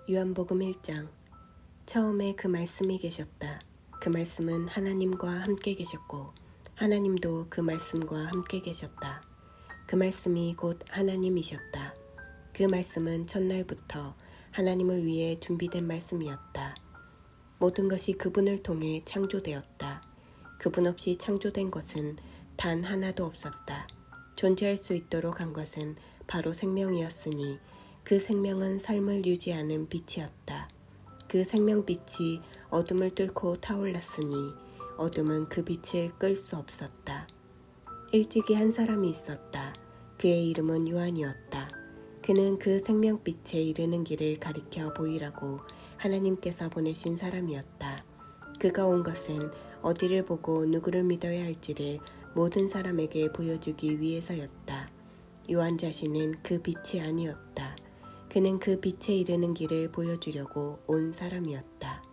요한복음 1장. 처음에 그 말씀이 계셨다. 그 말씀은 하나님과 함께 계셨고 하나님도 그 말씀과 함께 계셨다. 그 말씀이 곧 하나님이셨다. 그 말씀은 첫날부터 하나님을 위해 준비된 말씀이었다. 모든 것이 그분을 통해 창조되었다. 그분 없이 창조된 것은 단 하나도 없었다. 존재할 수 있도록 한 것은 바로 생명이었으니 그 생명은 삶을 유지하는 빛이었다. 그 생명빛이 어둠을 뚫고 타올랐으니 어둠은 그 빛을 끌 수 없었다. 일찍이 한 사람이 있었다. 그의 이름은 요한이었다. 그는 그 생명빛에 이르는 길을 가리켜 보이라고 하나님께서 보내신 사람이었다. 그가 온 것은 어디를 보고 누구를 믿어야 할지를 모든 사람에게 보여주기 위해서였다. 요한 자신은 그 빛이 아니었다. 그는 그 빛에 이르는 길을 보여주려고 온 사람이었다.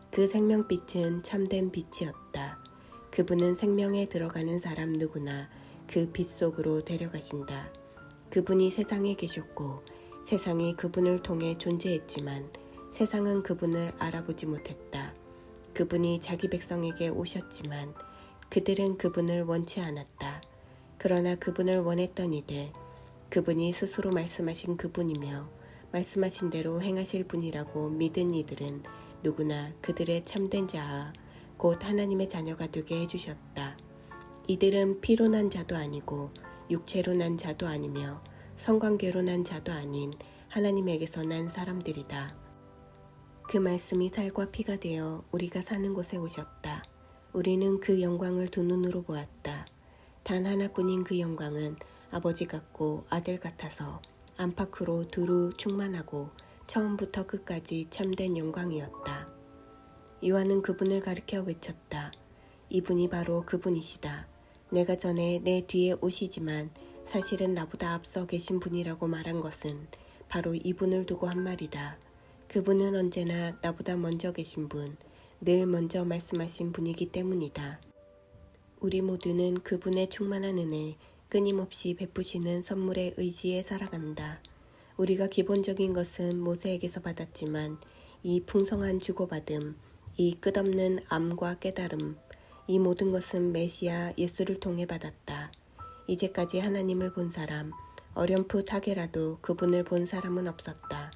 그 생명빛은 참된 빛이었다. 그분은 생명에 들어가는 사람 누구나 그 빛 속으로 데려가신다. 그분이 세상에 계셨고 세상이 그분을 통해 존재했지만 세상은 그분을 알아보지 못했다. 그분이 자기 백성에게 오셨지만 그들은 그분을 원치 않았다. 그러나 그분을 원했던 이들, 그분이 스스로 말씀하신 그분이며 말씀하신 대로 행하실 분이라고 믿은 이들은 누구나 그들의 참된 자아, 곧 하나님의 자녀가 되게 해주셨다. 이들은 피로 난 자도 아니고 육체로 난 자도 아니며 성관계로 난 자도 아닌 하나님에게서 난 사람들이다. 그 말씀이 살과 피가 되어 우리가 사는 곳에 오셨다. 우리는 그 영광을 두 눈으로 보았다. 단 하나뿐인 그 영광은 아버지 같고 아들 같아서 안팎으로 두루 충만하고 처음부터 끝까지 참된 영광이었다. 요한은 그분을 가리켜 외쳤다. 이분이 바로 그분이시다. 내가 전에 내 뒤에 오시지만 사실은 나보다 앞서 계신 분이라고 말한 것은 바로 이분을 두고 한 말이다. 그분은 언제나 나보다 먼저 계신 분, 늘 먼저 말씀하신 분이기 때문이다. 우리 모두는 그분의 충만한 은혜, 끊임없이 베푸시는 선물에 의지해 살아간다. 우리가 기본적인 것은 모세에게서 받았지만 이 풍성한 주고받음, 이 끝없는 암과 깨달음, 이 모든 것은 메시아 예수를 통해 받았다. 이제까지 하나님을 본 사람, 어렴풋하게라도 그분을 본 사람은 없었다.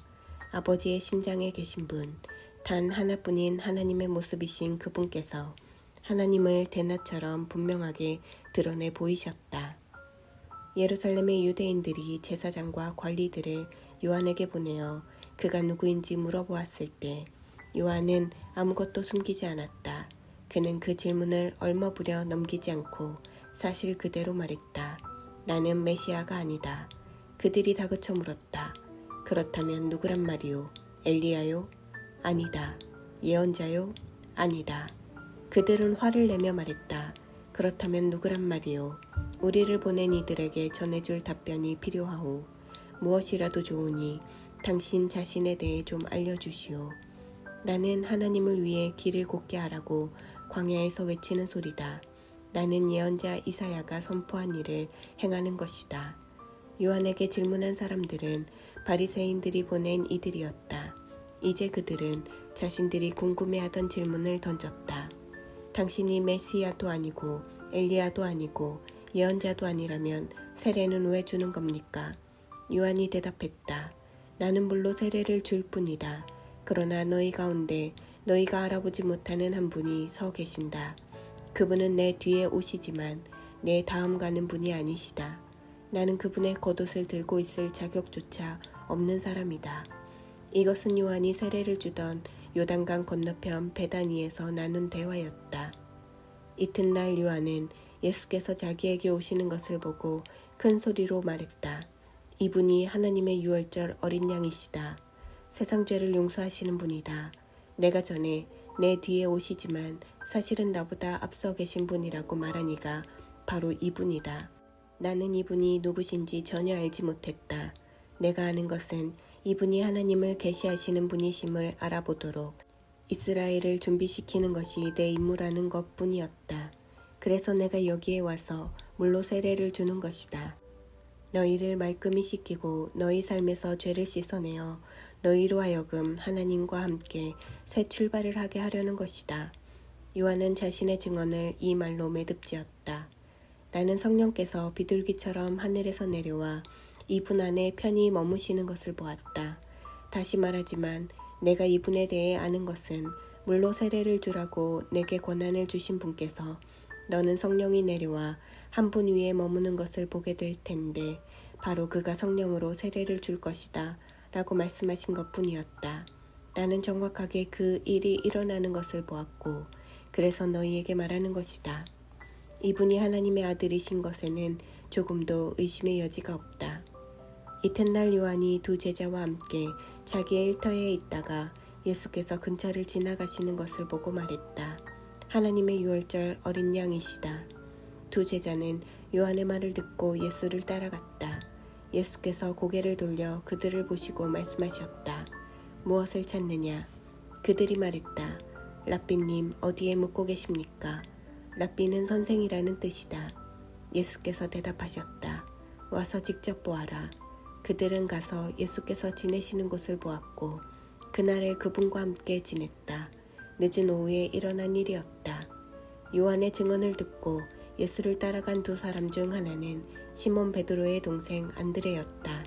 아버지의 심장에 계신 분, 단 하나뿐인 하나님의 모습이신 그분께서 하나님을 대낮처럼 분명하게 드러내 보이셨다. 예루살렘의 유대인들이 제사장과 관리들을 요한에게 보내어 그가 누구인지 물어보았을 때 요한은 아무것도 숨기지 않았다. 그는 그 질문을 얼머부려 넘기지 않고 사실 그대로 말했다. 나는 메시아가 아니다. 그들이 다그쳐 물었다. 그렇다면 누구란 말이오? 엘리야요? 아니다. 예언자요? 아니다. 그들은 화를 내며 말했다. 그렇다면 누구란 말이오? 우리를 보낸 이들에게 전해줄 답변이 필요하오. 무엇이라도 좋으니 당신 자신에 대해 좀 알려주시오. 나는 하나님을 위해 길을 곧게 하라고 광야에서 외치는 소리다. 나는 예언자 이사야가 선포한 일을 행하는 것이다. 요한에게 질문한 사람들은 바리새인들이 보낸 이들이었다. 이제 그들은 자신들이 궁금해하던 질문을 던졌다. 당신이 메시아도 아니고 엘리야도 아니고 예언자도 아니라면 세례는 왜 주는 겁니까? 요한이 대답했다. 나는 물로 세례를 줄 뿐이다. 그러나 너희 가운데 너희가 알아보지 못하는 한 분이 서 계신다. 그분은 내 뒤에 오시지만 내 다음 가는 분이 아니시다. 나는 그분의 겉옷을 들고 있을 자격조차 없는 사람이다. 이것은 요한이 세례를 주던 요단강 건너편 베다니에서 나눈 대화였다. 이튿날 요한은 예수께서 자기에게 오시는 것을 보고 큰 소리로 말했다. 이분이 하나님의 유월절 어린 양이시다. 세상 죄를 용서하시는 분이다. 내가 전에 내 뒤에 오시지만 사실은 나보다 앞서 계신 분이라고 말한 이가 바로 이분이다. 나는 이분이 누구신지 전혀 알지 못했다. 내가 아는 것은 이분이 하나님을 계시하시는 분이심을 알아보도록 이스라엘을 준비시키는 것이 내 임무라는 것뿐이었다. 그래서 내가 여기에 와서 물로 세례를 주는 것이다. 너희를 말끔히 씻기고 너희 삶에서 죄를 씻어내어 너희로 하여금 하나님과 함께 새 출발을 하게 하려는 것이다. 요한은 자신의 증언을 이 말로 매듭지었다. 나는 성령께서 비둘기처럼 하늘에서 내려와 이분 안에 편히 머무시는 것을 보았다. 다시 말하지만 내가 이분에 대해 아는 것은 물로 세례를 주라고 내게 권한을 주신 분께서 너는 성령이 내려와 한 분 위에 머무는 것을 보게 될 텐데 바로 그가 성령으로 세례를 줄 것이다 라고 말씀하신 것뿐이었다. 나는 정확하게 그 일이 일어나는 것을 보았고 그래서 너희에게 말하는 것이다. 이분이 하나님의 아들이신 것에는 조금도 의심의 여지가 없다. 이튿날 요한이 두 제자와 함께 자기의 일터에 있다가 예수께서 근처를 지나가시는 것을 보고 말했다. 하나님의 유월절 어린 양이시다. 두 제자는 요한의 말을 듣고 예수를 따라갔다. 예수께서 고개를 돌려 그들을 보시고 말씀하셨다. 무엇을 찾느냐? 그들이 말했다. 랍비님, 어디에 묵고 계십니까? 랍비는 선생이라는 뜻이다. 예수께서 대답하셨다. 와서 직접 보아라. 그들은 가서 예수께서 지내시는 곳을 보았고 그날에 그분과 함께 지냈다. 늦은 오후에 일어난 일이었다. 요한의 증언을 듣고 예수를 따라간 두 사람 중 하나는 시몬 베드로의 동생 안드레였다.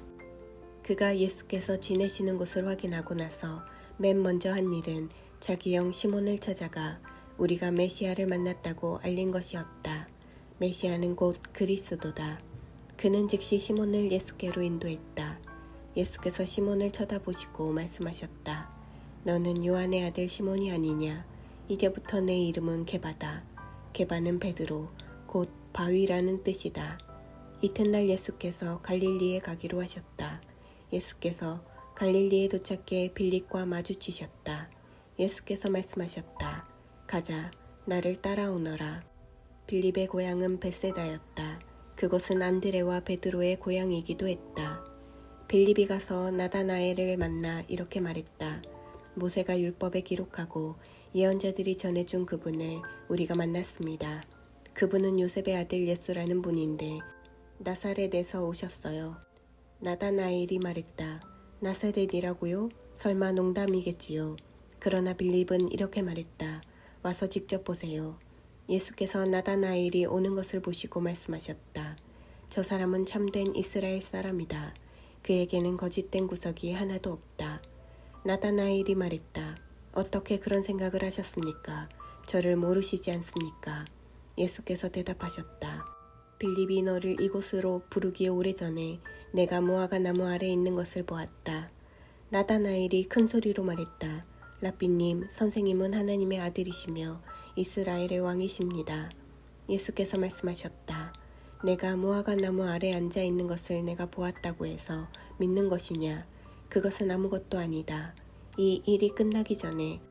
그가 예수께서 지내시는 곳을 확인하고 나서 맨 먼저 한 일은 자기 형 시몬을 찾아가 우리가 메시아를 만났다고 알린 것이었다. 메시아는 곧 그리스도다. 그는 즉시 시몬을 예수께로 인도했다. 예수께서 시몬을 쳐다보시고 말씀하셨다. 너는 요한의 아들 시몬이 아니냐? 이제부터 내 이름은 게바다. 게바는 베드로, 곧 바위라는 뜻이다. 이튿날 예수께서 갈릴리에 가기로 하셨다. 예수께서 갈릴리에 도착해 빌립과 마주치셨다. 예수께서 말씀하셨다. 가자, 나를 따라오너라. 빌립의 고향은 벳세다였다. 그곳은 안드레와 베드로의 고향이기도 했다. 빌립이 가서 나다나엘을 만나 이렇게 말했다. 모세가 율법에 기록하고 예언자들이 전해준 그분을 우리가 만났습니다. 그분은 요셉의 아들 예수라는 분인데 나사렛에서 오셨어요. 나다나엘이 말했다. 나사렛이라고요? 설마 농담이겠지요. 그러나 빌립은 이렇게 말했다. 와서 직접 보세요. 예수께서 나다나엘이 오는 것을 보시고 말씀하셨다. 저 사람은 참된 이스라엘 사람이다. 그에게는 거짓된 구석이 하나도 없다. 나다나엘이 말했다. 어떻게 그런 생각을 하셨습니까? 저를 모르시지 않습니까? 예수께서 대답하셨다. 빌립이 너를 이곳으로 부르기 오래전에 내가 무화과 나무 아래 있는 것을 보았다. 나다나엘이 큰 소리로 말했다. 랍비님, 선생님은 하나님의 아들이시며 이스라엘의 왕이십니다. 예수께서 말씀하셨다. 내가 무화과 나무 아래 앉아 있는 것을 내가 보았다고 해서 믿는 것이냐? 그것은 아무것도 아니다. 이 일이 끝나기 전에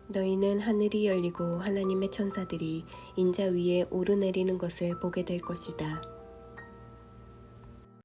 너희는 하늘이 열리고 하나님의 천사들이 인자 위에 오르내리는 것을 보게 될 것이다.